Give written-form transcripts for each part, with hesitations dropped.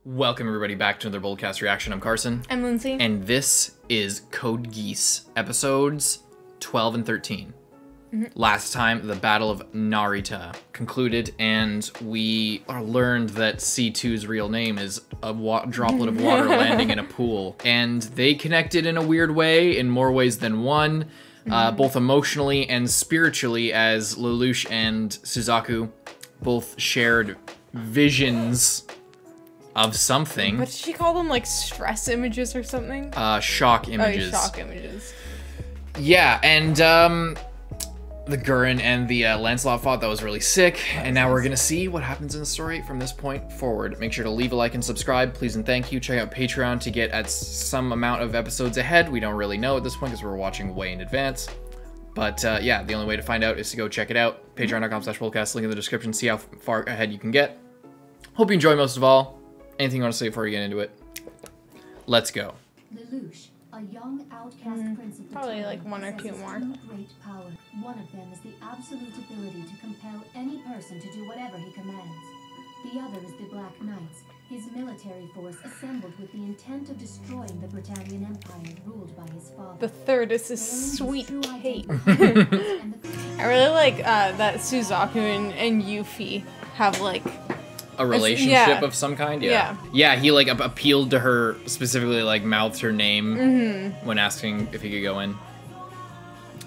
Welcome everybody back to another BOLDcast reaction. I'm Carson. I'm Lindsay. And this is Code Geass, episodes 12 and 13. Last time, the Battle of Narita concluded, and we learned that C2's real name is a droplet of water landing in a pool. And they connected in a weird way, in more ways than one, both emotionally and spiritually, as Lelouch and Suzaku both shared visions of something. What did she call them? Like stress images or something? Shock images. Oh, shock images. Yeah, and the Gurren and the Lancelot fought. That was really sick. And now we're gonna see what happens in the story from this point forward. Make sure to leave a like and subscribe, please and thank you. Check out Patreon to get at some amount of episodes ahead. We don't really know at this point because we're watching way in advance. But yeah, the only way to find out is to go check it out. Patreon.com/BOLDcast, link in the description. See how far ahead you can get. Hope you enjoy most of all. Anything you want to say before you get into it? Let's go. Lelouch, a young outcast prince of the Probably time, like one or two possesses more. two great power. One of them is the absolute ability to compel any person to do whatever he commands. The other is the Black Knights, his military force assembled with the intent of destroying the Britannian Empire ruled by his father. The third is his sweet cake. And I really like that Suzaku and Yuffie have like A relationship of some kind? Yeah. Yeah, he like appealed to her, specifically like mouthed her name when asking if he could go in.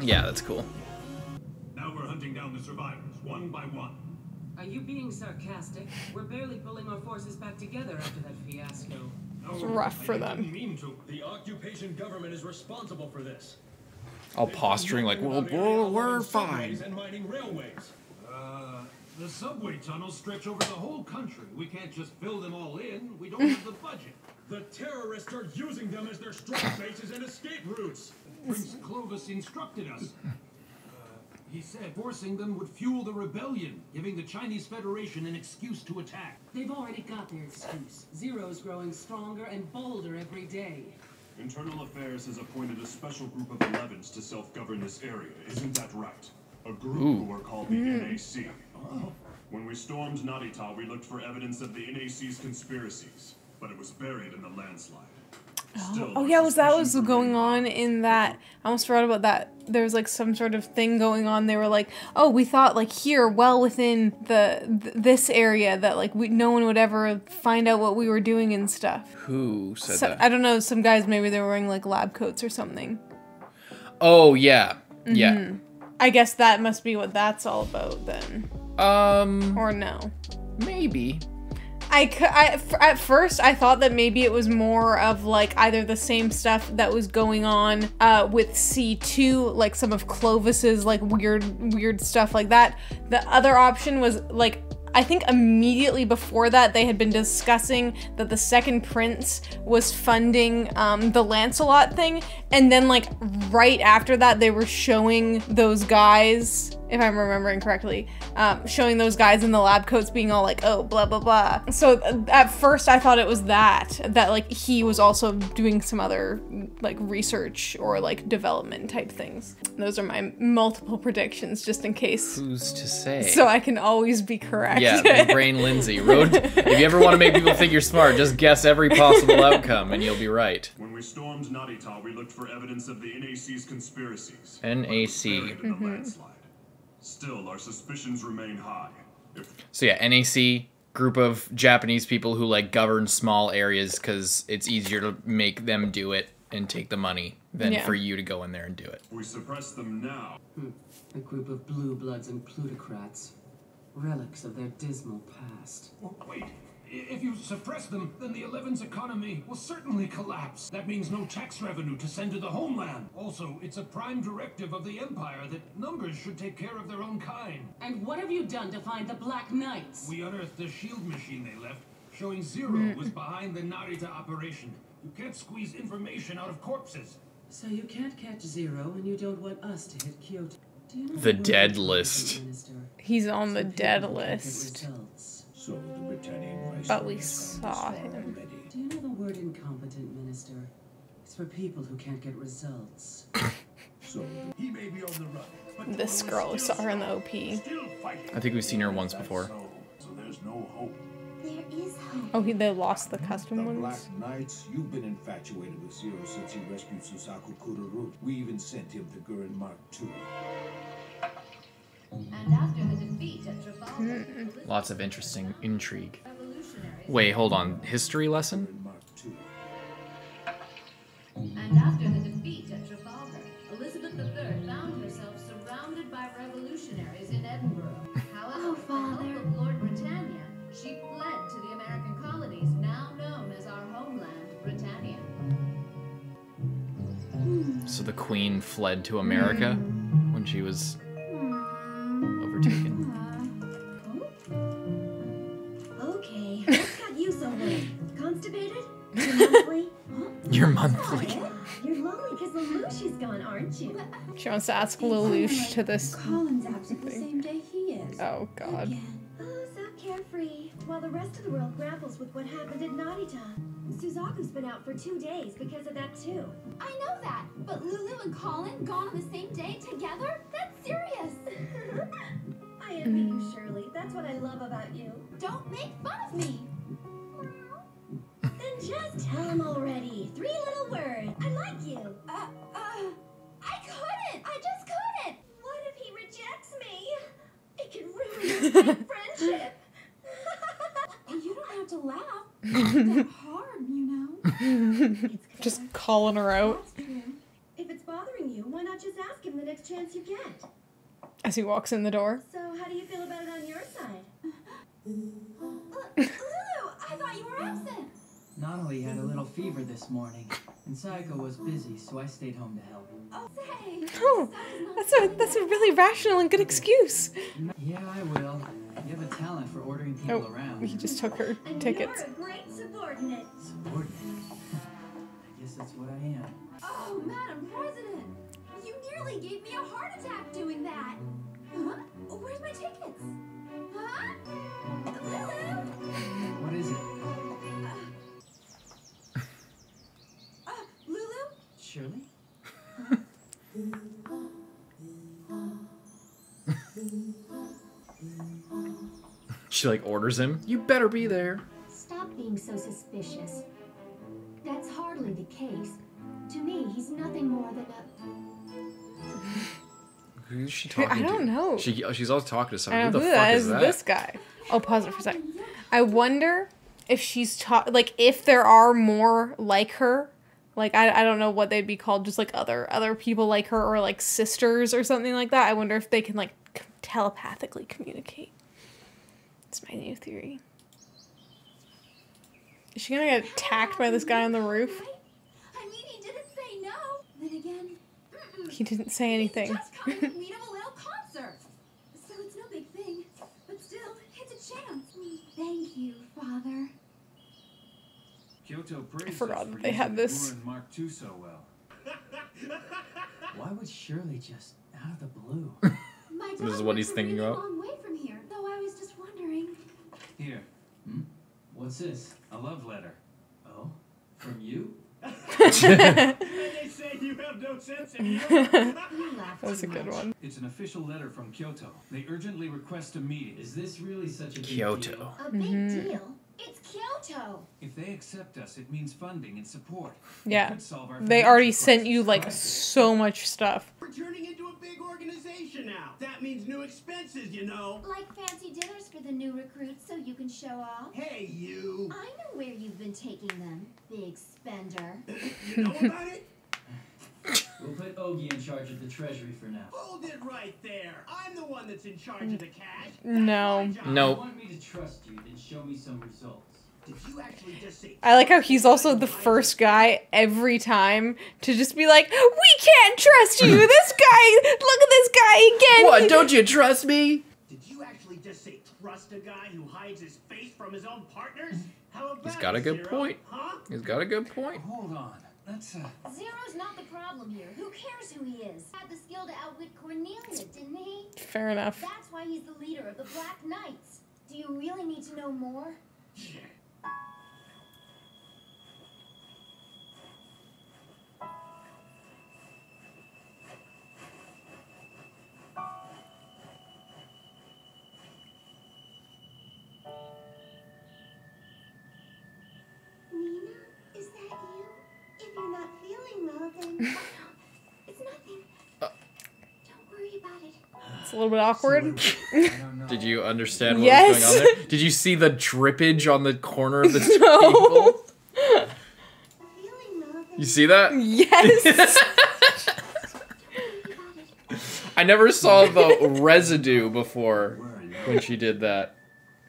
Yeah, that's cool. Now we're hunting down the survivors, one by one. Are you being sarcastic? We're barely pulling our forces back together after that fiasco. It's rough for I them. didn't mean to. The occupation government is responsible for this. All posturing like, well, we're fine. And mining railways. The subway tunnels stretch over the whole country. We can't just fill them all in. We don't have the budget. The terrorists are using them as their strike bases and escape routes. Prince Clovis instructed us. He said forcing them would fuel the rebellion, giving the Chinese Federation an excuse to attack. They've already got their excuse. Zero's growing stronger and bolder every day. Internal Affairs has appointed a special group of 11s to self-govern this area. Isn't that right? A group who are called the NAC. When we stormed Narita, we looked for evidence of the NAC's conspiracies, but it was buried in the landslide. Still, Oh our yeah, that was suspicions going remain on in that. I almost forgot about that. There was like some sort of thing going on. They were like, oh, we thought like here, well within this area that like no one would ever find out what we were doing and stuff. Who said So, that? I don't know. Some guys, maybe they were wearing like lab coats or something. Oh, yeah. Yeah. I guess that must be what that's all about then. Or no. Maybe. At first, I thought that maybe it was more of like either the same stuff that was going on with C2, like some of Clovis's like weird stuff like that. The other option was like, I think immediately before that they had been discussing that the second prince was funding the Lancelot thing, and then like right after that they were showing those guys, if I'm remembering correctly, showing those guys in the lab coats being all like, oh, blah, blah, blah. So at first I thought it was that like he was also doing some other like research or like development type things. Those are my multiple predictions just in case. Who's to say? So I can always be correct. Yeah, big brain Lindsay. If you ever want to make people think you're smart, just guess every possible outcome and you'll be right. When we stormed Narita, we looked for evidence of the NAC's conspiracies. NAC. Buried in the landslide. Still, our suspicions remain high. So yeah, NAC, group of Japanese people who like govern small areas because it's easier to make them do it and take the money than for you to go in there and do it. We suppress them now. A group of blue bloods and plutocrats. Relics of their dismal past. Oh, wait. If you suppress them, then the 11's economy will certainly collapse. That means no tax revenue to send to the homeland. Also, it's a prime directive of the Empire that numbers should take care of their own kind. And what have you done to find the Black Knights? We unearthed the shield machine they left, showing Zero was behind the Narita operation. You can't squeeze information out of corpses. So you can't catch Zero and you don't want us to hit Kyoto. Do you know The word dead incompetent, list. Minister? He's on the Some dead people can't get list. results. So the Britannian rice But we has saw gone this far him. already. Do you know the word incompetent, Minister? It's for people who can't get results. So he may be on the run, but This girl we saw her in the OP. still fighting. I think we've seen her once before. So there's no hope. There is hope. Oh, they lost the The custom Black ones. Knights, you've been infatuated with Zero since he rescued Suzaku Kuduru. We even sent him the Gurren Mark II. And after the defeat at Trafalgar, Lots of interesting intrigue. revolutionaries. Wait, hold on. History lesson? Gurren Mark II. And after the defeat at Trafalgar, Elizabeth III found herself surrounded by revolutionaries in Edinburgh. However, with the help of Lord Britannia, she fled to the American colonies, now known as our homeland, Britannia. So the queen fled to America when she was overtaken. Okay, what's got you so worried? Constipated? You're monthly? Your monthly. You're lonely because lelouch is gone, aren't you? She wants to ask lelouch to this. Colin's absent the same day he is. Oh God. Oh, so carefree. While the rest of the world grapples with what happened at Narita. Suzaku's been out for 2 days because of that too. I know that, but Lulu and Colin gone on the same day together? That's serious. I envy you, Shirley. That's what I love about you. Don't make fun of me. Then just tell him already. 3 little words. I like you. I couldn't. I just couldn't. What if he rejects me? It could ruin our friendship. You don't have to laugh. It's that hard, you know. Just calling her out That's true. If it's bothering you, why not just ask him the next chance you get? as he walks in the door. So how do you feel about it on your side? Lulu, I thought you were absent. Natalie had a little fever this morning, and Sayako was busy, so I stayed home to help. Oh, say. Oh, that's a really rational and good excuse. Yeah, I will. You have a talent for ordering people Oh, around. he just took her And tickets. you're a great subordinate. Subordinate. I guess that's what I am. Oh, Madam President. You nearly gave me a heart attack doing that. Huh? Where's my tickets? Huh? Lulu? What is it? Lulu? Shirley? She like orders him. You better be there. Stop being so suspicious. That's hardly the case. To me, he's nothing more than a... Who's she talking to? I don't know. She's always talking to I someone. Who don't the know fuck who is that? this guy. Oh, pause it for a second. I wonder if she's like if there are more like her. Like I don't know what they'd be called, just like other people like her or like sisters or something like that. I wonder if they can like telepathically communicate. It's my new theory. Is she gonna get attacked by this guy on the roof? I mean, he didn't say no. Then again, He didn't say anything. He's just coming with me to a little concert. So it's no big thing. But still, it's a chance. Thank you, Father. Kyoto praised forgot us that for they had using the this. Gurren Mark II so well. Why would Shirley just out of the blue? My This is dog what lives he's a thinking really about. long way from here, though I was just wondering. Here, What's this? a love letter. Oh? From you? They say you have no sense of humor. That's a good one. It's an official letter from Kyoto. They urgently request a meeting. Is this really such a big Kyoto. deal? A big deal? It's Kyoto. If they accept us, it means funding and support. It Yeah. could solve our They already financial sent you crisis. like so much stuff. We're turning into a big organization now. That means new expenses, you know. Like fancy dinners for the new recruits so you can show off. Hey, you. I know where you've been taking them, big spender. You know about it? We'll put Ogie in charge of the treasury for now. Hold it right there. I'm the one that's in charge of the cash. That's No. my job. No. If you want me to trust you, then show me some results. Did you actually just say... I like how he's also the first guy every time to just be like, we can't trust you. This guy, look at this guy again. What? Don't you trust me? Did you actually just say trust a guy who hides his face from his own partners? How about He's got a it, good Zero? point. Huh? He's got a good point. Hold on. That's Zero's not the problem here. Who cares who he is? Had the skill to outwit Cornelia, didn't he? Fair enough. That's why he's the leader of the Black Knights. Do you really need to know more? Yeah. a little bit awkward. Did you understand what Yes. was going on there? Did you see the drippage on the corner of the table? You see that? Yes. I never saw the residue before when she did that.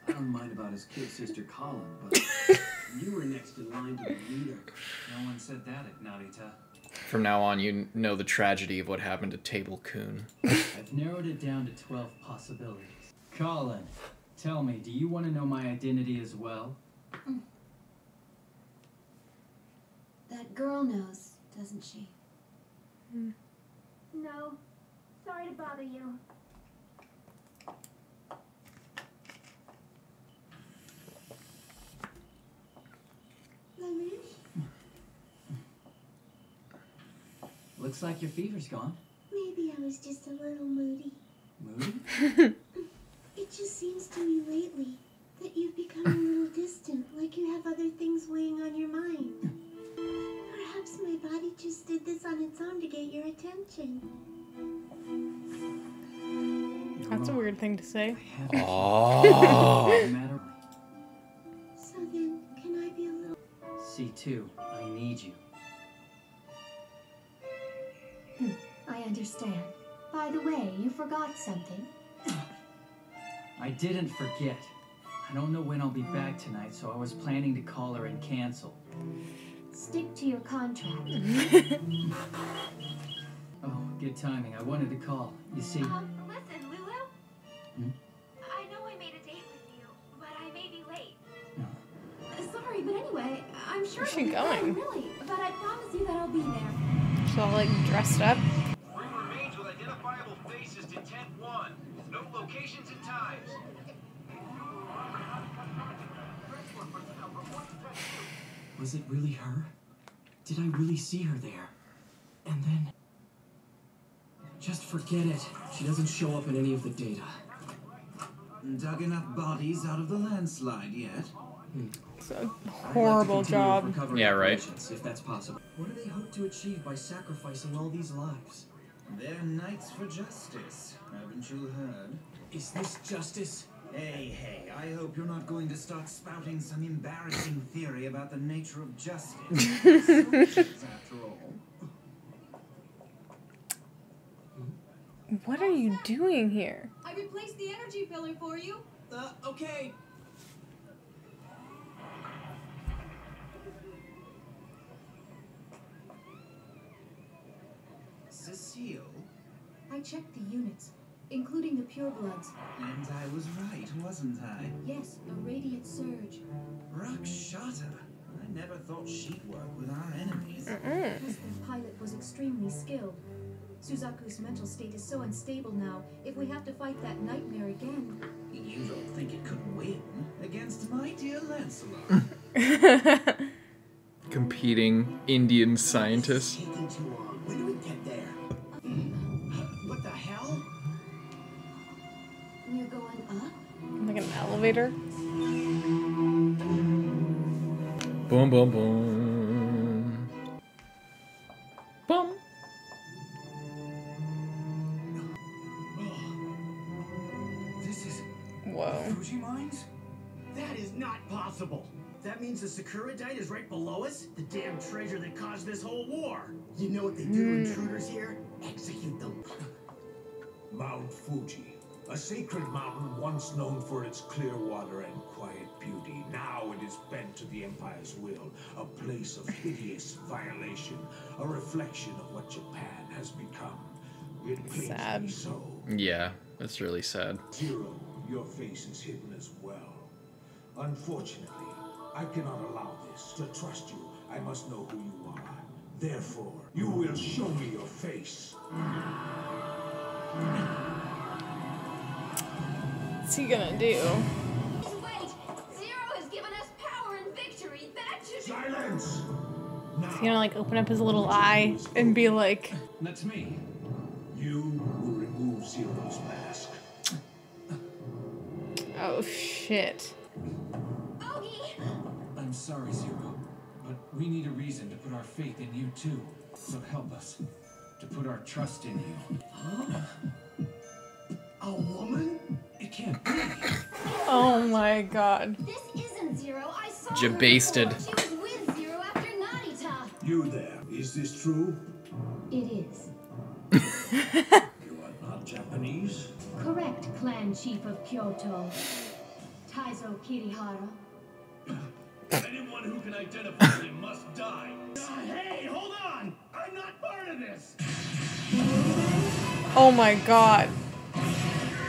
I don't mind about his kid sister Colin, but you were next in line to be leader. No one said that at Narita. From now on, you know the tragedy of what happened to Table Coon. I've narrowed it down to 12 possibilities. Colin, tell me, do you want to know my identity as well? That girl knows, doesn't she? No. Sorry to bother you. Lelouch? Looks like your fever's gone. Maybe I was just a little moody. Moody? It just seems to me lately that you've become a little distant, like you have other things weighing on your mind. Perhaps my body just did this on its own to get your attention. That's a weird thing to say. Oh. So then, can I be a little... C2, I need you. I understand. By the way, you forgot something. I didn't forget. I don't know when I'll be back tonight, so I was planning to call her and cancel. Stick to your contract. Oh, good timing. I wanted to call. You see... Listen, Lulu. I know I made a date with you, but I may be late. Sorry, but anyway, I'm sure Where's she it'll be fun, going? really. But I promise you that I'll be there. She's all like dressed up. Room remains with identifiable faces to tent 1. No locations and times. Was it really her? Did I really see her there? And then... Just forget it. She doesn't show up in any of the data. Dug enough bodies out of the landslide yet? It's a horrible job. Yeah, right. If that's possible. What do they hope to achieve by sacrificing all these lives? They're knights for justice. Haven't you heard? Is this justice? Hey, I hope you're not going to start spouting some embarrassing theory about the nature of justice. After all. What are you doing here? I replaced the energy filler for you. Okay. Cecile? I checked the units, including the purebloods. And I was right, wasn't I? Yes, a radiant surge. Rakshata. I never thought she'd work with our enemies. Plus, the pilot was extremely skilled. Suzaku's mental state is so unstable now, if we have to fight that nightmare again... You don't think it could win against my dear Lancelot? Competing Indian scientists. Taking too long. When do we get there? What the hell? We're going up? Like an elevator? Boom, boom, boom. Boom. This is... Whoa. Fuji mines? That is not possible. That means the Sakuradite is right below us? The damn treasure that caused this whole war. You know what they do to intruders here? Execute them. Mount Fuji, a sacred mountain once known for its clear water and quiet beauty. Now it is bent to the Empire's will, a place of hideous violation, a reflection of what Japan has become. It pains Sad. me so. Yeah, that's really sad. Zero, your face is hidden as well. Unfortunately, I cannot allow this. To trust you, I must know who you are. Therefore, you will show me your face. What's he gonna do? Wait! Zero has given us power and victory. That should... Silence! Is he gonna like open up his little eye and be like... That's me. You will remove Zero's mask. Oh shit. I'm sorry, Zero, but we need a reason to put our faith in you too. So help us to put our trust in you. A woman? It can't be. Oh my god. This isn't Zero. I saw her Jabasted. before. She was with Zero after Narita. You there, is this true? It is. You are not Japanese? Correct, Clan Chief of Kyoto. Taizo Kirihara. Anyone who can identify him must die. Hey, hold on! I'm not part of this! Oh my god.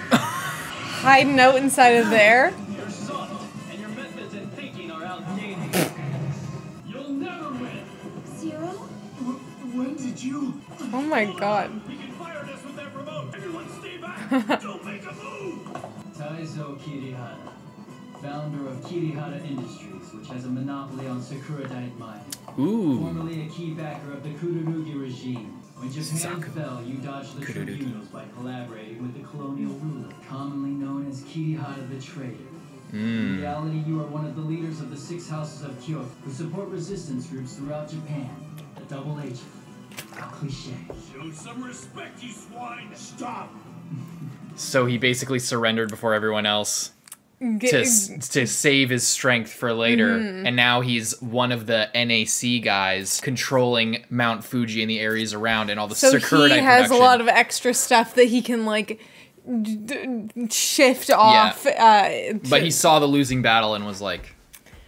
Hiding out inside of there? You're soft, and your methods and thinking are outdated. You'll never win. Zero? When did you? Oh my god. We can fire this with that remote. Everyone stay back. Don't make a move. Taizo Kirihara, founder of Kirihara Industries, which has a monopoly on Sakuradite mining. Ooh. Formerly a key backer of the Kururugi regime. When Japan Suzaku. fell, you dodged the Kururugi. tribunals by collaborating with the colonial ruler, commonly known as Kirihara the Traitor. In reality, you are one of the leaders of the 6 houses of Kyoto, who support resistance groups throughout Japan. The double agent. A cliche. Show some respect, you swine. Stop! So he basically surrendered before everyone else to save his strength for later. And now he's one of the NAC guys controlling Mount Fuji and the areas around and all the Sakuradite production. So he has a lot of extra stuff that he can, like, shift off. But he saw the losing battle and was like,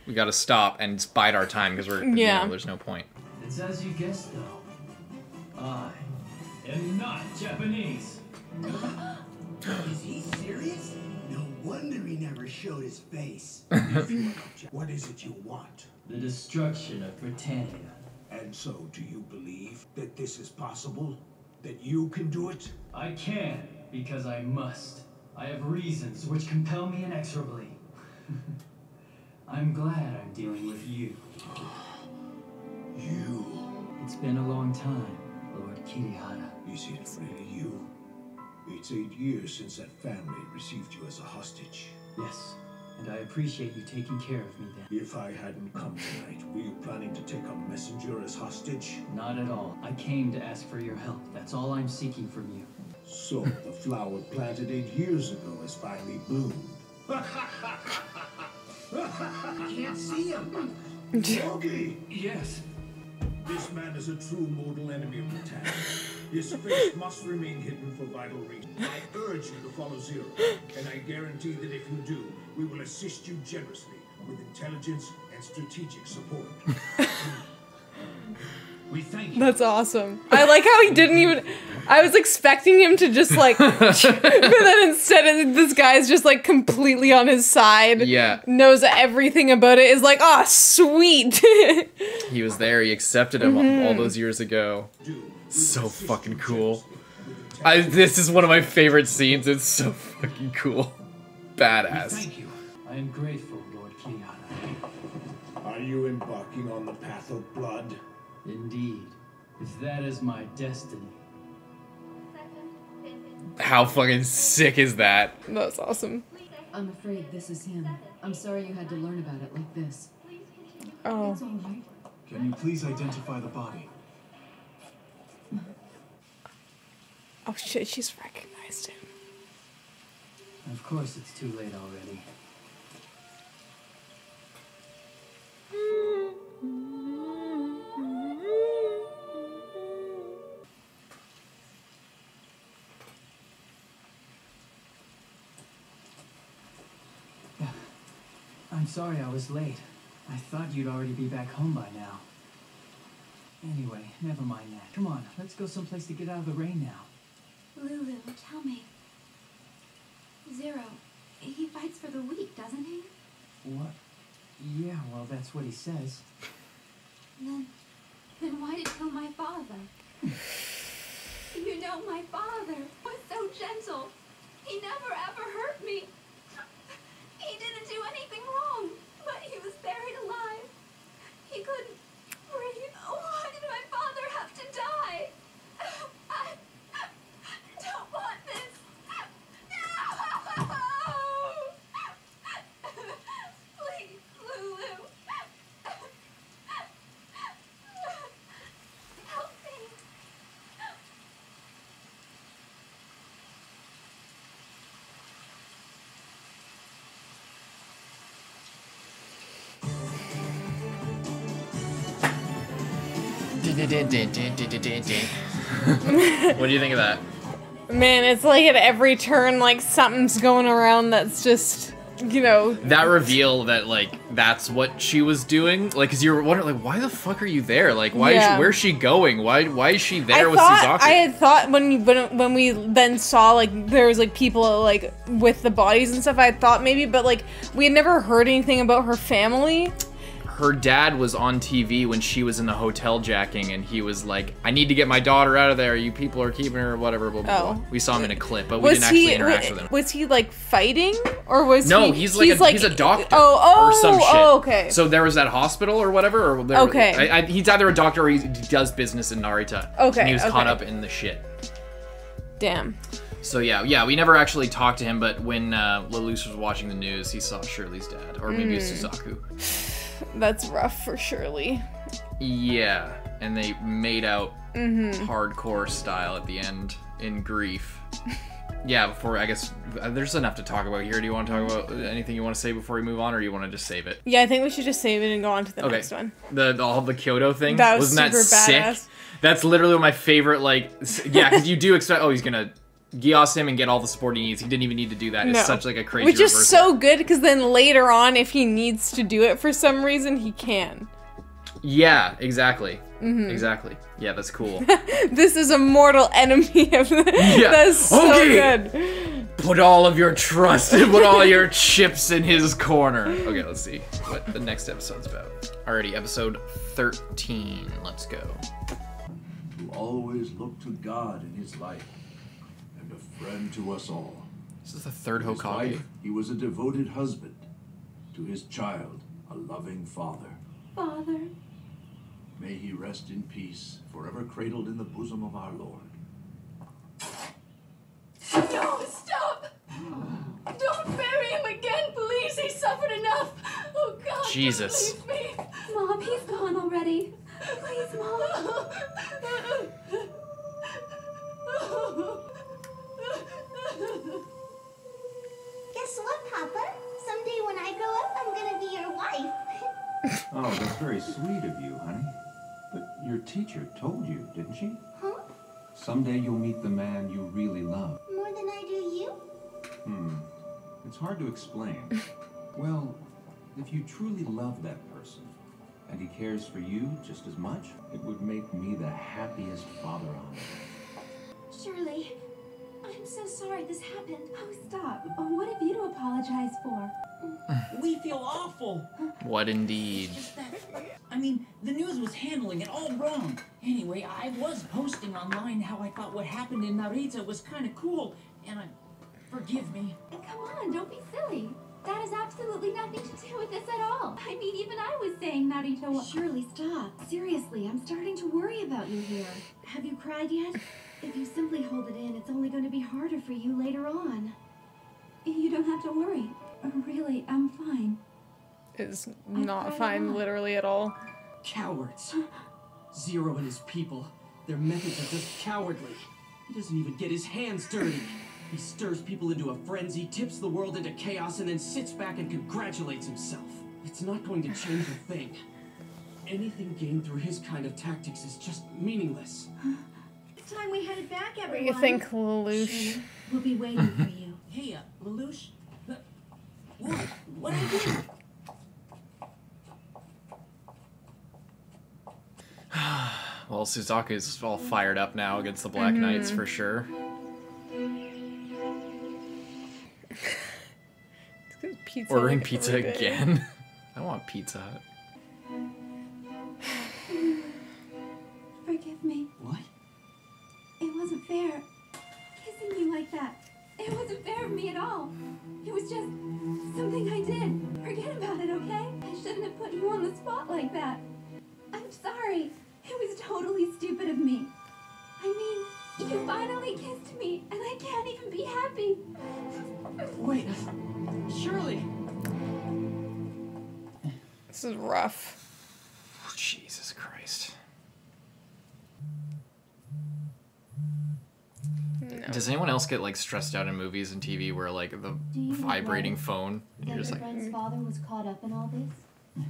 we gotta stop and bide our time because we're, you know, there's no point. It's as you guessed, though. I am not Japanese. Is he serious? No wonder he never showed his face. What is it you want? The destruction of Britannia. And so, do you believe that this is possible? That you can do it? I can, because I must. I have reasons which compel me inexorably. I'm glad I'm dealing with you. You? It's been a long time, Lord Kirihara. Is it really you? It's 8 years since that family received you as a hostage. Yes, and I appreciate you taking care of me then. If I hadn't come tonight, were you planning to take a messenger as hostage? Not at all. I came to ask for your help. That's all I'm seeking from you. So, the flower planted 8 years ago has finally bloomed. Can't see him. Yogi! Yes. This man is a true mortal enemy of Britannia. His face must remain hidden for vital reasons. I urge you to follow Zero, and I guarantee that if you do, we will assist you generously with intelligence and strategic support. We thank you. That's awesome. I like how he didn't even... I was expecting him to just, like... but then instead, this guy's just, like, completely on his side. Yeah. Knows everything about it. Is like, oh, sweet. He was there. He accepted him all those years ago. So fucking cool. This is one of my favorite scenes. It's so fucking cool. Badass. Thank you. I am grateful, Lord Kirihara. Are you embarking on the path of blood? Indeed. If that is my destiny. How fucking sick is that? That's awesome. I'm afraid this is him. I'm sorry you had to learn about it like this. Oh. It's all right. Can you please identify the body? Oh shit, she's recognized him. Of course it's too late already. I'm sorry I was late. I thought you'd already be back home by now. Anyway, never mind that. Come on, let's go someplace to get out of the rain now. Lulu, tell me. Zero, he fights for the weak, doesn't he? What? Yeah, well, that's what he says. Then why did you kill my father? You know, my father was so gentle. He never ever hurt me. He didn't do anything wrong, but he was buried alive. He couldn't breathe. Why did my father have to die? I don't want this. No! Please, Lulu. Help me. What do you think of that? Man, it's like at every turn, like something's going around that's just, you know. That reveal that like that's what she was doing, like, cause you were wondering like, why the fuck are you there? Like, why? Yeah. Is she, where's she going? Why is she there with I Suzaku? had thought when we then saw like there was like people like with the bodies and stuff, I had thought maybe, but like we had never heard anything about her family. Her dad was on TV when she was in the hotel jacking, and he was like, I need to get my daughter out of there. You people are keeping her, whatever, blah, blah, blah. We saw him in a clip, but we didn't actually interact with him. Was he like fighting? Or was No, he... he's a doctor or some shit. Oh, okay. So there was that hospital or whatever, or there, okay. He's either a doctor or he does business in Narita. Okay, And he was caught up in the shit. Damn. So yeah, we never actually talked to him, but when lelouch was watching the news, he saw Shirley's dad, or maybe it was Suzaku. That's rough for Shirley. Yeah, and they made out hardcore style at the end in grief. Yeah, before, I guess, there's enough to talk about here. Do you want to talk about anything you want to say before we move on, or do you want to just save it? Yeah, I think we should just save it and go on to the next one. The Kyoto thing? That was Wasn't super that badass. sick? That's literally my favorite, like, yeah, because you do expect, oh, he's gonna Geass him and get all the support he needs. He didn't even need to do that. It's such like a crazy Which is reversal. so good, because then later on, if he needs to do it for some reason, he can. Yeah, exactly. Exactly. Yeah, that's cool. This is a mortal enemy of the... Yeah. That's so good. Put all of your trust and put all your chips in his corner. Okay, let's see what the next episode's about. Alrighty, episode 13. Let's go. Who always looked to God in his life, and a friend to us all. This is the third To his Hokage. wife, he was a devoted husband. To his child, a loving father. Father. May he rest in peace, forever cradled in the bosom of our Lord. No, stop! Don't bury him again, please. He suffered enough. Oh God, Jesus. don't leave me. Mom, he's gone already. Please, Mom. Guess what, Papa? Someday when I grow up, I'm gonna be your wife. Oh, that's very sweet of you, honey. But your teacher told you, didn't she? Huh? Someday you'll meet the man you really love. More than I do you? It's hard to explain. Well, if you truly love that person, and he cares for you just as much, it would make me the happiest father on earth. Shirley, I'm so sorry this happened. Oh, stop. What have you to apologize for? We feel awful. What indeed? I mean, the news was handling it all wrong. Anyway, I was posting online how I thought what happened in Narita was kind of cool, and forgive me. Come on, don't be silly. That has absolutely nothing to do with this at all. I mean, even I was saying Narita was... Shirley, stop. Seriously, I'm starting to worry about you here. Have you cried yet? If you simply hold it in, it's only going to be harder for you later on. You don't have to worry. Really, I'm fine. Is not fine, literally, at all. Cowards. Zero and his people. Their methods are just cowardly. He doesn't even get his hands dirty. He stirs people into a frenzy, tips the world into chaos, and then sits back and congratulates himself. It's not going to change a thing. Anything gained through his kind of tactics is just meaningless. It's time we headed back, What do everyone. you think, lelouch? We'll be waiting for you. Hey, lelouch. What are you doing? Well, Suzaku's all fired up now against the Black Knights for sure. Pizza Ordering like pizza every day. again. I want Pizza Hut. Forgive me. What? It wasn't fair. Kissing you like that. It wasn't fair of me at all. It was just something I did. Forget about it, okay? I shouldn't have put you on the spot like that. I'm sorry. It was totally stupid of me. I mean, you finally kissed me, and I can't even be happy. Wait, Shirley. This is rough. Jesus Christ. No. Does anyone else get like stressed out in movies and TV where like the Do you vibrating know phone and that you're just your like, friend's father was caught up in all this?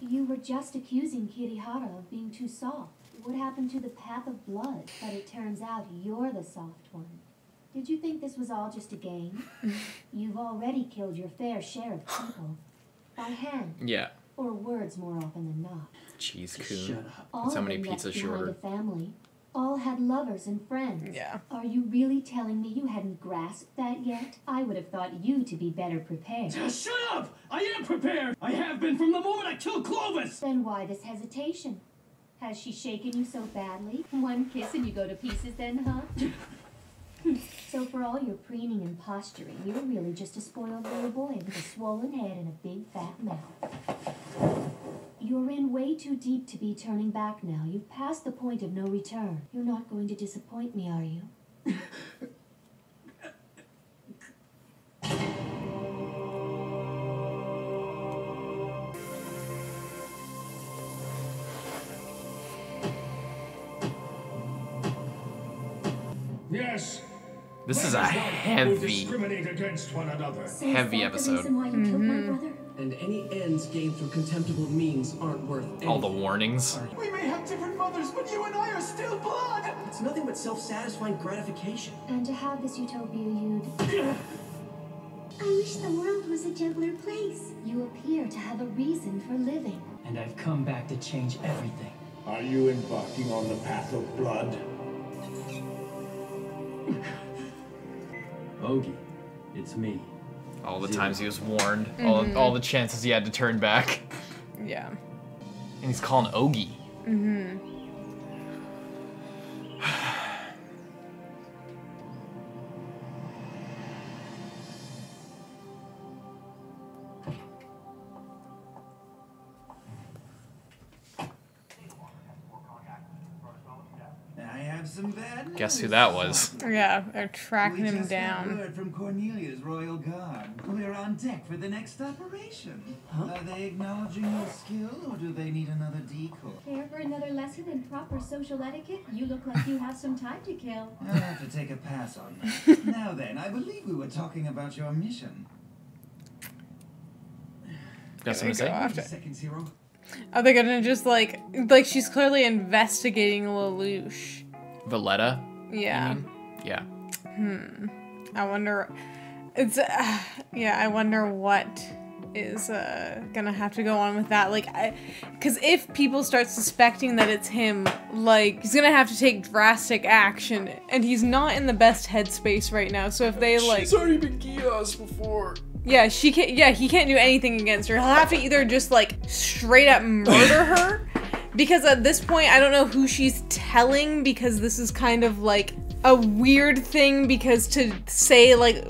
You were just accusing Kirihara of being too soft. What happened to the path of blood? But it turns out you're the soft one. Did you think this was all just a game? You've already killed your fair share of people. By hand. Yeah. Or words more often than not. Cheese coon. Shut up. All That's how of many them left pizzas she behind ordered. a family. All had lovers and friends. Yeah. Are you really telling me you hadn't grasped that yet? I would have thought you to be better prepared. Just shut up! I am prepared! I have been from the moment I killed Clovis! Then why this hesitation? Has she shaken you so badly? One kiss and you go to pieces then, huh? So for all your preening and posturing, you're really just a spoiled little boy with a swollen head and a big fat mouth. You're in way too deep to be turning back now. You've passed the point of no return. You're not going to disappoint me, are you? Yes. This is a Let us not heavy, discriminate against one another. So is heavy that the episode. reason why you killed my brother? And any ends gained through contemptible means aren't worth anything. All the warnings. We may have different mothers, but you and I are still blood! It's nothing but self-satisfying gratification. And to have this utopia, you'd... I wish the world was a gentler place. You appear to have a reason for living. And I've come back to change everything. Are you embarking on the path of blood? Ogi, it's me. All the times he was warned. All the chances he had to turn back. Yeah. And he's calling Ogi. Mm-hmm. I have some bad news. Guess who that was? Yeah, they're tracking We him just got down. word from Cornelia's royal guard. We're on deck for the next operation. Are they acknowledging your skill, or do they need another decoy? Care for another lesson in proper social etiquette? You look like you have some time to kill. I'll have to take a pass on that. Now then, I believe we were talking about your mission. Got something to say? After. Second, Zero. Are they gonna just like she's clearly investigating lelouch? Valletta? Yeah. Yeah. I wonder. It's yeah. I wonder what is gonna have to go on with that. Like, because if people start suspecting that it's him, like he's gonna have to take drastic action, and he's not in the best headspace right now. So if they like, She's already been Geass before. yeah, she can't. Yeah, he can't do anything against her. He'll have to either just like straight up murder her, because at this point I don't know who she's telling, because this is kind of like a weird thing, because to say like,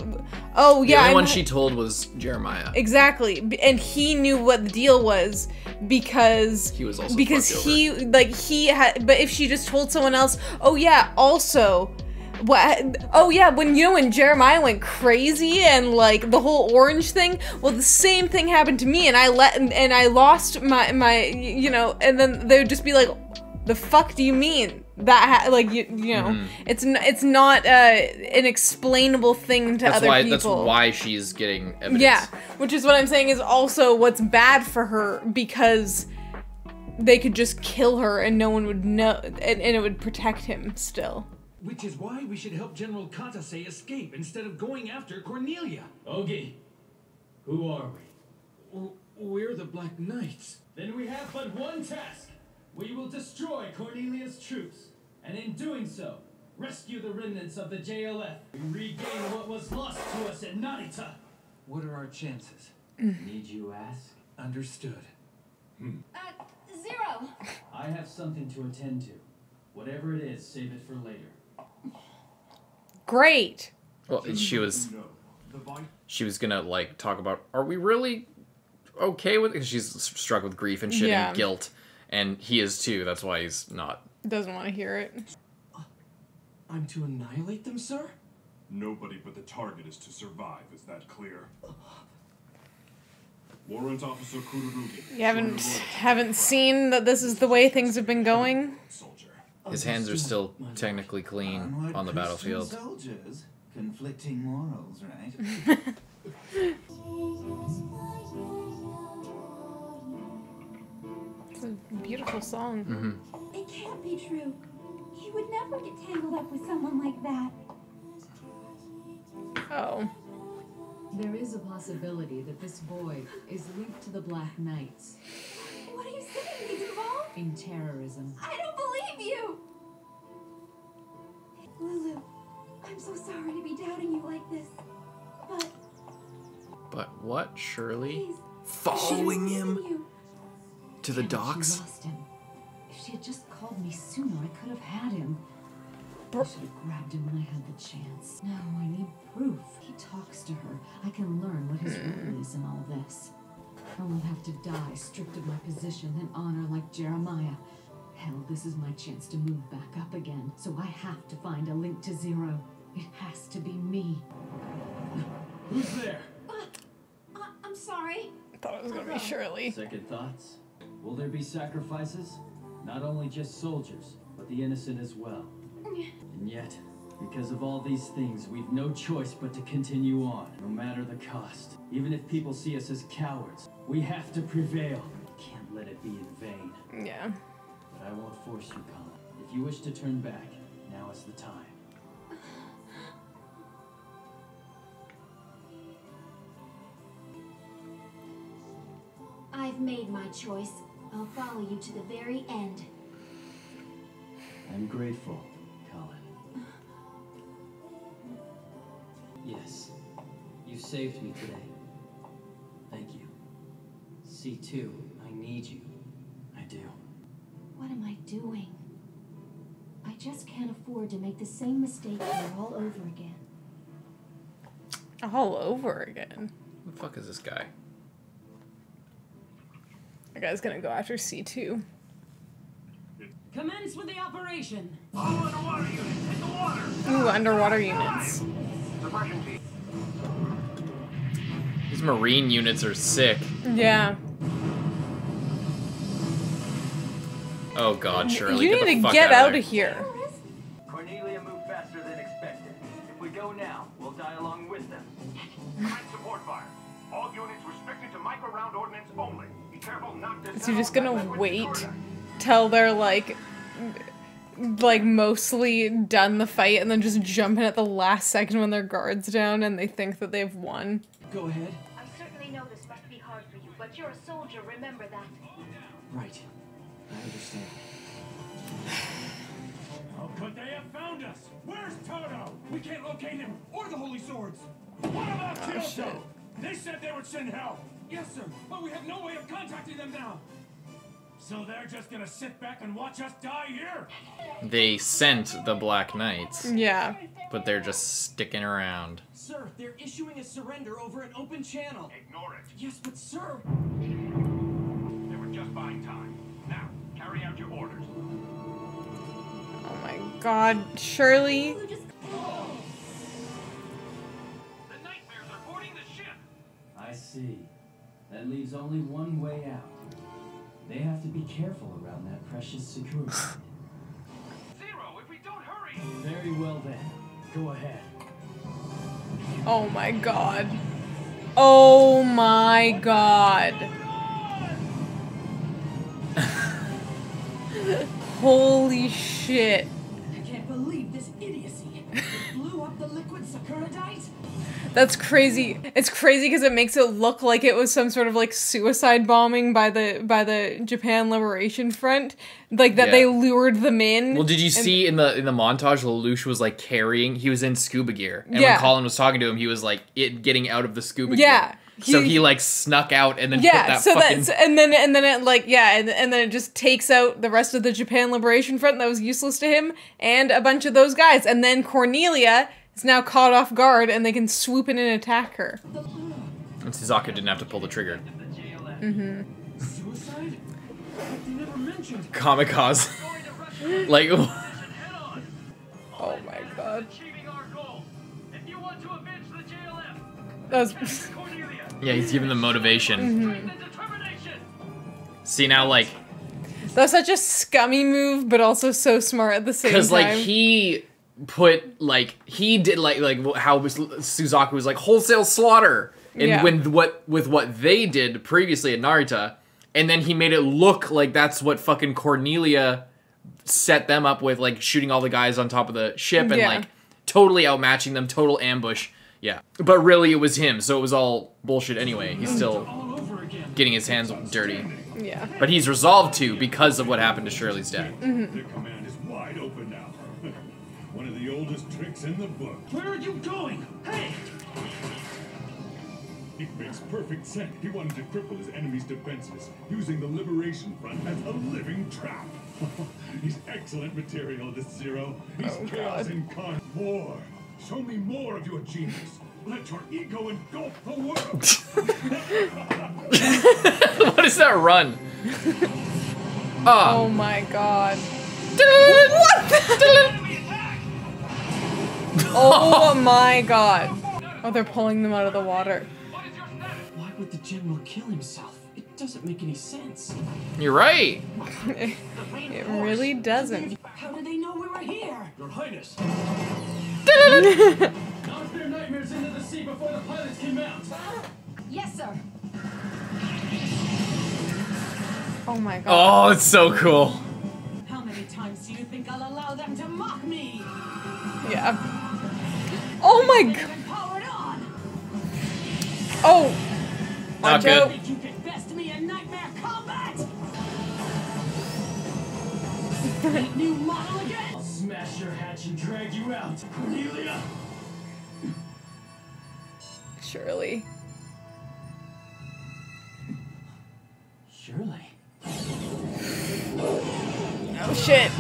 oh yeah, The only one she told was Jeremiah. exactly, and he knew what the deal was because He was also because fucked he like he had. But if she just told someone else, oh yeah, also. What? Oh yeah, when Jeremiah went crazy and like the whole orange thing. Well, the same thing happened to me, and I lost my and then they would just be like, "The fuck do you mean that?" Like you know, it's not an explainable thing to other people. That's why she's getting evidence. Yeah, which is what I'm saying is also what's bad for her, because they could just kill her and no one would know, and it would protect him still. Which is why we should help General Katase escape instead of going after Cornelia. Ogi, who are we? We're the Black Knights. Then we have but one task. We will destroy Cornelia's troops, and in doing so, rescue the remnants of the JLF and regain what was lost to us at Narita. What are our chances? Need you ask? Understood. Zero! I have something to attend to. Whatever it is, save it for later. Great. Well, she was gonna like talk about, are we really okay with it? 'Cause she's struck with grief and shit Yeah. and guilt, and he is too. That's why he's not. Doesn't want to hear it. I'm to annihilate them, sir? Nobody but the target is to survive, is that clear? Warrant Officer Kururugi. You haven't seen that this is the way things have been going? His hands are still technically clean Onward, on the Christian battlefield. Soldiers, conflicting morals, right? beautiful song. It can't be true. He would never get tangled up with someone like that. Oh. There is a possibility that this boy is linked to the Black Knights. What are you saying? He's involved? In terrorism. I don't believe you! Lulu, I'm so sorry to be doubting you like this. But what, Shirley? Please, Following him to the Damn it, docks? She lost him. If she had just called me sooner, I could have had him. I should have grabbed him when I had the chance. No, I need proof. He talks to her. I can learn what his role is in all this. I won't have to die stripped of my position and honor like Jeremiah. Hell, this is my chance to move back up again. So I have to find a link to Zero. It has to be me. Who's there? I'm sorry. I thought it was gonna be Shirley. Second thoughts? Will there be sacrifices? Not only just soldiers, but the innocent as well. And yet, because of all these things, we've no choice but to continue on, no matter the cost. Even if people see us as cowards, we have to prevail. Can't let it be in vain. Yeah. But I won't force you, Colin. If you wish to turn back, now is the time. I've made my choice. I'll follow you to the very end. I'm grateful, Colin. Yes. You saved me today. Thank you. C2, I need you. I do. What am I doing? I just can't afford to make the same mistake here all over again. All over again. Who the fuck is this guy? That guy's gonna go after C2. Commence with the operation. All underwater units, hit the water. Ooh, underwater units. Suppression team. These marine units are sick. Yeah. Oh god, Shirley, You get the need to fuck get out out of of here. Cornelia moved faster than expected. If we go now, we'll die along with them. Commence support fire. All units restricted to micro-round ordnance only. Be careful not to... So you're just gonna wait till they're like mostly done the fight and then just jump in at the last second when their guard's down and they think that they've won. Go ahead. I certainly know this must be hard for you, but you're a soldier, remember that. Right. I understand. How could they have found us? Where's Toto? We can't locate him or the Holy Swords. What about Kyoto? They said they would send help. Yes, sir, but we have no way of contacting them now. So they're just gonna sit back and watch us die here? They sent the Black Knights. Yeah. But they're just sticking around. Sir, they're issuing a surrender over an open channel. Ignore it. Yes, but sir... They were just buying time. Now, carry out your orders. Oh my god, Shirley. The nightmares are boarding the ship. I see. That leaves only one way out. They have to be careful around that precious Sakura. Zero, if we don't hurry. Very well then. Go ahead. Oh my god. Oh my god. Holy shit. I can't believe this idiocy. It blew up the liquid Sakuradite. That's crazy. It's crazy because it makes it look like it was some sort of like suicide bombing by the Japan Liberation Front, like that they lured them in. Well, did you see in the montage, Lelouch was like he was in scuba gear, and Yeah. when Colin was talking to him, he was like getting out of the scuba Yeah. gear. So he like snuck out and then put Yeah, that so fucking... that's and then it like and then it just takes out the rest of the Japan Liberation Front that was useless to him and a bunch of those guys, and then Cornelia is now caught off guard and they can swoop in and attack her. And Suzaku didn't have to pull the trigger. Mm-hmm. Suicide? They never mentioned. Kamikaze. Like... Oh my god. If you want to avenge the JLF, That was... Yeah, he's giving them motivation. Mhm. See now, like... That was such a scummy move, but also so smart at the same time. Because, like, he put, like, he did, like how Suzaku was like, wholesale slaughter. And Yeah. with what they did previously at Narita, And then he made it look like that's what fucking Cornelia set them up with, like shooting all the guys on top of the ship and like totally outmatching them, total ambush. Yeah. But really it was him, so it was all bullshit anyway. He's still getting his hands dirty. Yeah. But he's resolved to because of what happened to Shirley's dad. The command is wide open now. One of the oldest tricks in the book. Where are you going? Hey! It makes perfect sense. He wanted to cripple his enemy's defenses, using the Liberation Front as a living trap. He's excellent material, this Zero. He's chaos incarnate. More. Show me more of your genius. Let your ego engulf the world. What is that run? Oh my god. Oh my god. Oh, they're pulling them out of the water. Why would the general kill himself? It doesn't make any sense. You're right. It really doesn't. How did they know we were here? Your Highness. Launch their nightmares into the sea before the pilots can mount. Yes, sir. Oh my god. Oh, it's so cool. How many times do you think I'll allow them to mock me? Yeah. Oh my god. Powered on. Oh. Not good. Did you can best me in nightmare combat? New model again? I'll smash your hatch and drag you out, Cornelia. Shirley. Shirley. Oh shit.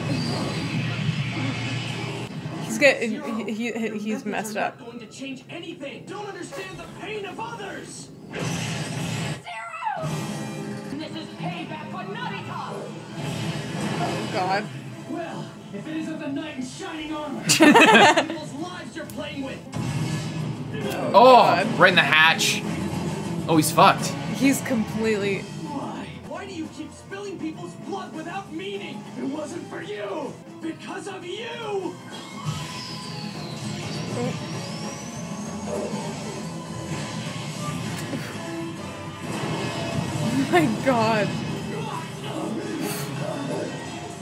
He's messed up. Going to change anything. Don't understand the pain of others. Zero. This is payback for Narita. Oh god. Well, if it isn't the knight in shining armor. People's lives you're playing with. Oh, right in the hatch. Oh, he's fucked. He's completely... Why do you keep spilling people's blood without meaning? It wasn't for you. Because of you. Oh my god.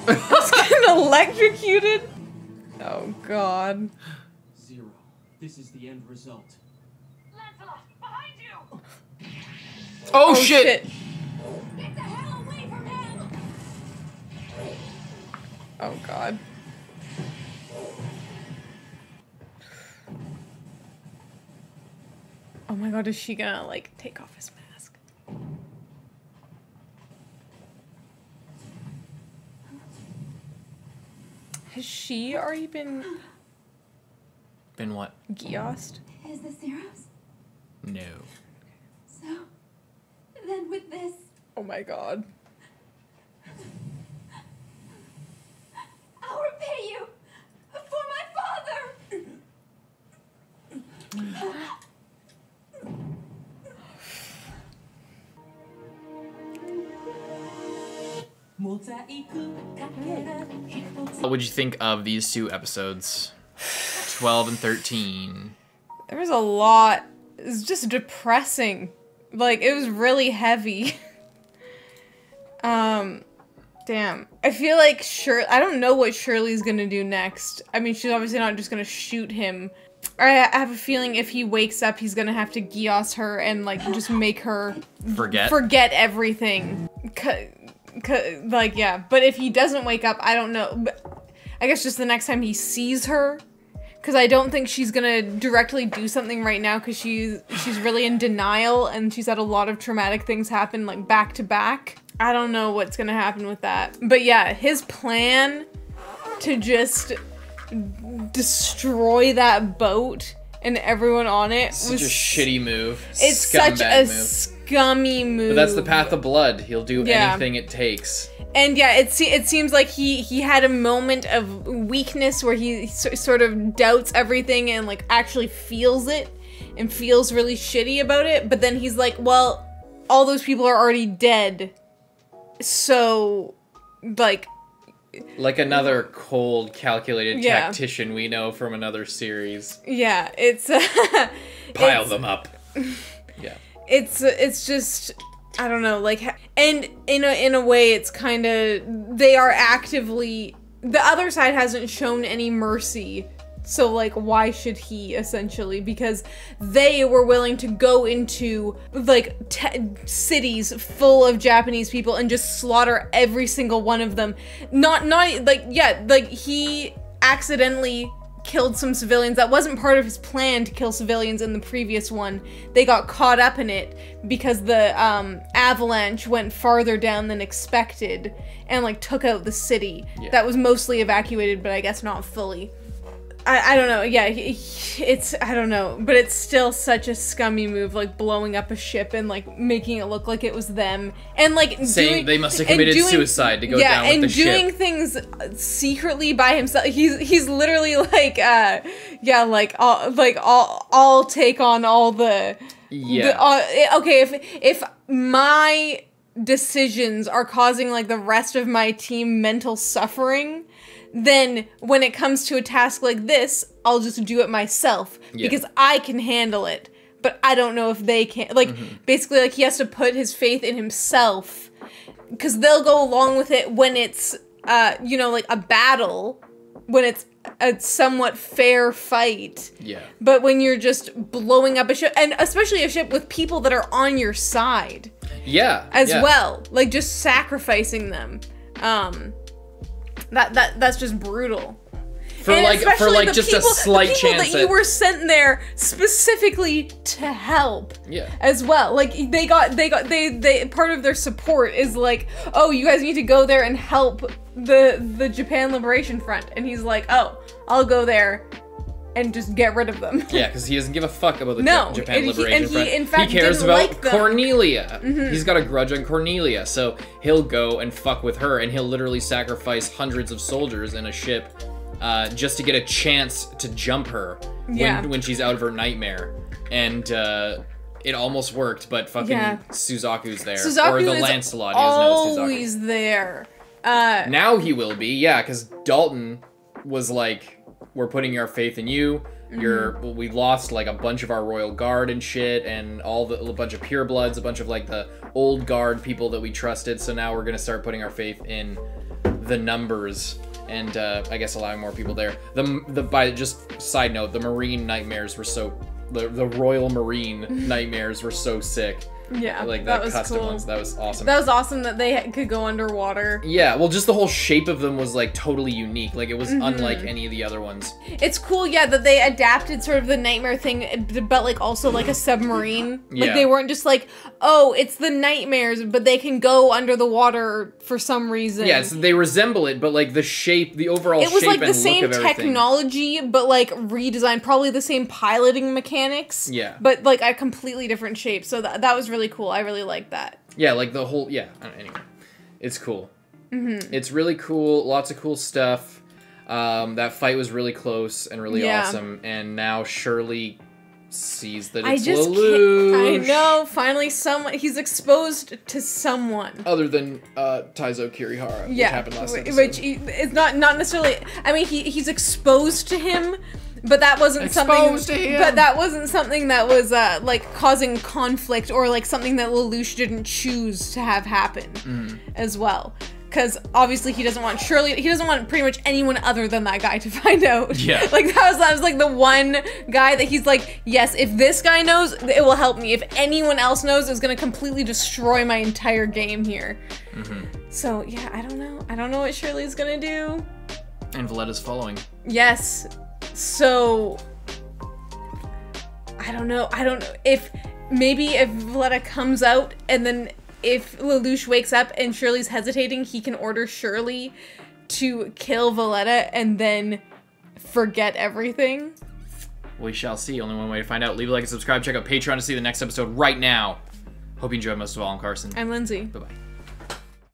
He's getting electrocuted? Oh god. Zero. This is the end result. Lancelot, behind you. Oh, shit. Get the hell away from him. Oh god. Oh my god, is she gonna like take off his mask? Has she already been... Been what? Is Geassed? this Zero's? No. So, then with this, Oh my god. I'll repay you for my father! What would you think of these two episodes? 12 and 13. There was a lot. It was just depressing. Like, it was really heavy. Damn. I feel like I don't know what Shirley's gonna do next. I mean, she's obviously not just gonna shoot him. I have a feeling if he wakes up, he's gonna have to Geass her and, like, just make her... Forget everything. Like, yeah. But if he doesn't wake up, I don't know. But I guess just the next time he sees her... Because I don't think she's gonna directly do something right now because she's really in denial and she's had a lot of traumatic things happen, like, back to back. I don't know what's gonna happen with that. But yeah, his plan to just destroy that boat and everyone on it was such a shitty move. It's such a scummy move. But that's the path of blood. He'll do anything it takes. And yeah, it seems like he had a moment of weakness where he sort of doubts everything and, like, actually feels it and feels really shitty about it. But then he's like, well, all those people are already dead. So, like another cold, calculated tactician we know from another series. Yeah, it's... Pile them up. Yeah. It's just... I don't know, like, and in a way, it's kind of, they are actively, the other side hasn't shown any mercy, so, like, why should he, essentially? Because they were willing to go into, like, cities full of Japanese people and just slaughter every single one of them. Not, like, yeah, like, he accidentally killed some civilians. That wasn't part of his plan to kill civilians in the previous one. They got caught up in it because the avalanche went farther down than expected and like took out the city. Yeah. That was mostly evacuated, but I guess not fully. I don't know. Yeah, it's, I don't know, but it's still such a scummy move, like blowing up a ship and like making it look like it was them, and like saying they must have committed suicide to go down with the ship. Yeah, and doing things secretly by himself. He's literally like, yeah, like I'll take on all the. Yeah. Okay, if my decisions are causing like the rest of my team mental suffering, then when it comes to a task like this, I'll just do it myself because I can handle it, but I don't know if they can. Like, basically, like, he has to put his faith in himself because they'll go along with it when it's, you know, like a battle, when it's a somewhat fair fight. Yeah. But when you're just blowing up a ship, and especially a ship with people that are on your side. Yeah. As well. Like, just sacrificing them. That's just brutal. For just a slight chance that you were sent there specifically to help. Yeah. As well. Like they part of their support is like, oh, you guys need to go there and help the Japan Liberation Front. And he's like, oh, I'll go there and just get rid of them. Yeah, because he doesn't give a fuck about the Japan Liberation Front. In fact, he cares about Cornelia. He's got a grudge on Cornelia, so he'll go and fuck with her, and he'll literally sacrifice hundreds of soldiers in a ship just to get a chance to jump her when she's out of her nightmare. And it almost worked, but fucking Suzaku's there. Or the Lancelot, he doesn't know it's Suzaku. Always there. Now he will be, yeah, because Dalton was like, we're putting our faith in you. We lost like a bunch of our royal guard and shit, and a bunch of purebloods, a bunch of like the old guard people that we trusted. So now we're gonna start putting our faith in the numbers, and I guess allowing more people there. By just side note, the Marine nightmares were so the Royal Marine nightmares were so sick. Yeah, like that was custom cool. Ones. That was awesome. That was awesome that they could go underwater. Yeah, well, just the whole shape of them was like totally unique. Like it was unlike any of the other ones. It's cool, yeah, that they adapted sort of the nightmare thing, but like also like a submarine. Like they weren't just like, oh, it's the nightmares, but they can go under the water for some reason. Yeah, they resemble it, but like the shape, the overall shape and look of everything. It was like the same technology, but like redesigned, probably the same piloting mechanics. Yeah. But like a completely different shape. So that was really cool. I really like that. Yeah, like the whole, anyway. It's cool. It's really cool. Lots of cool stuff. That fight was really close and really awesome. And now Shirley sees that it's Lelouch. I know, finally he's exposed to someone. Other than Taizo Kirihara, which happened last episode. Which is not necessarily, I mean, he's exposed to him, but that wasn't something that was like causing conflict or like something that Lelouch didn't choose to have happen as well. Because obviously he doesn't want pretty much anyone other than that guy to find out. Yeah. Like that was like the one guy that he's like, yes, if this guy knows, it will help me. If anyone else knows, it's gonna completely destroy my entire game here. So yeah, I don't know. I don't know what Shirley's gonna do. And Valletta's following. Yes. So I don't know if Valletta comes out and then if Lelouch wakes up and Shirley's hesitating, he can order Shirley to kill Valletta and then forget everything. We shall see. Only one way to find out. Leave a like and subscribe. Check out Patreon to see the next episode right now. Hope you enjoyed most of all. I'm Carson. I'm Lindsay. Bye-bye.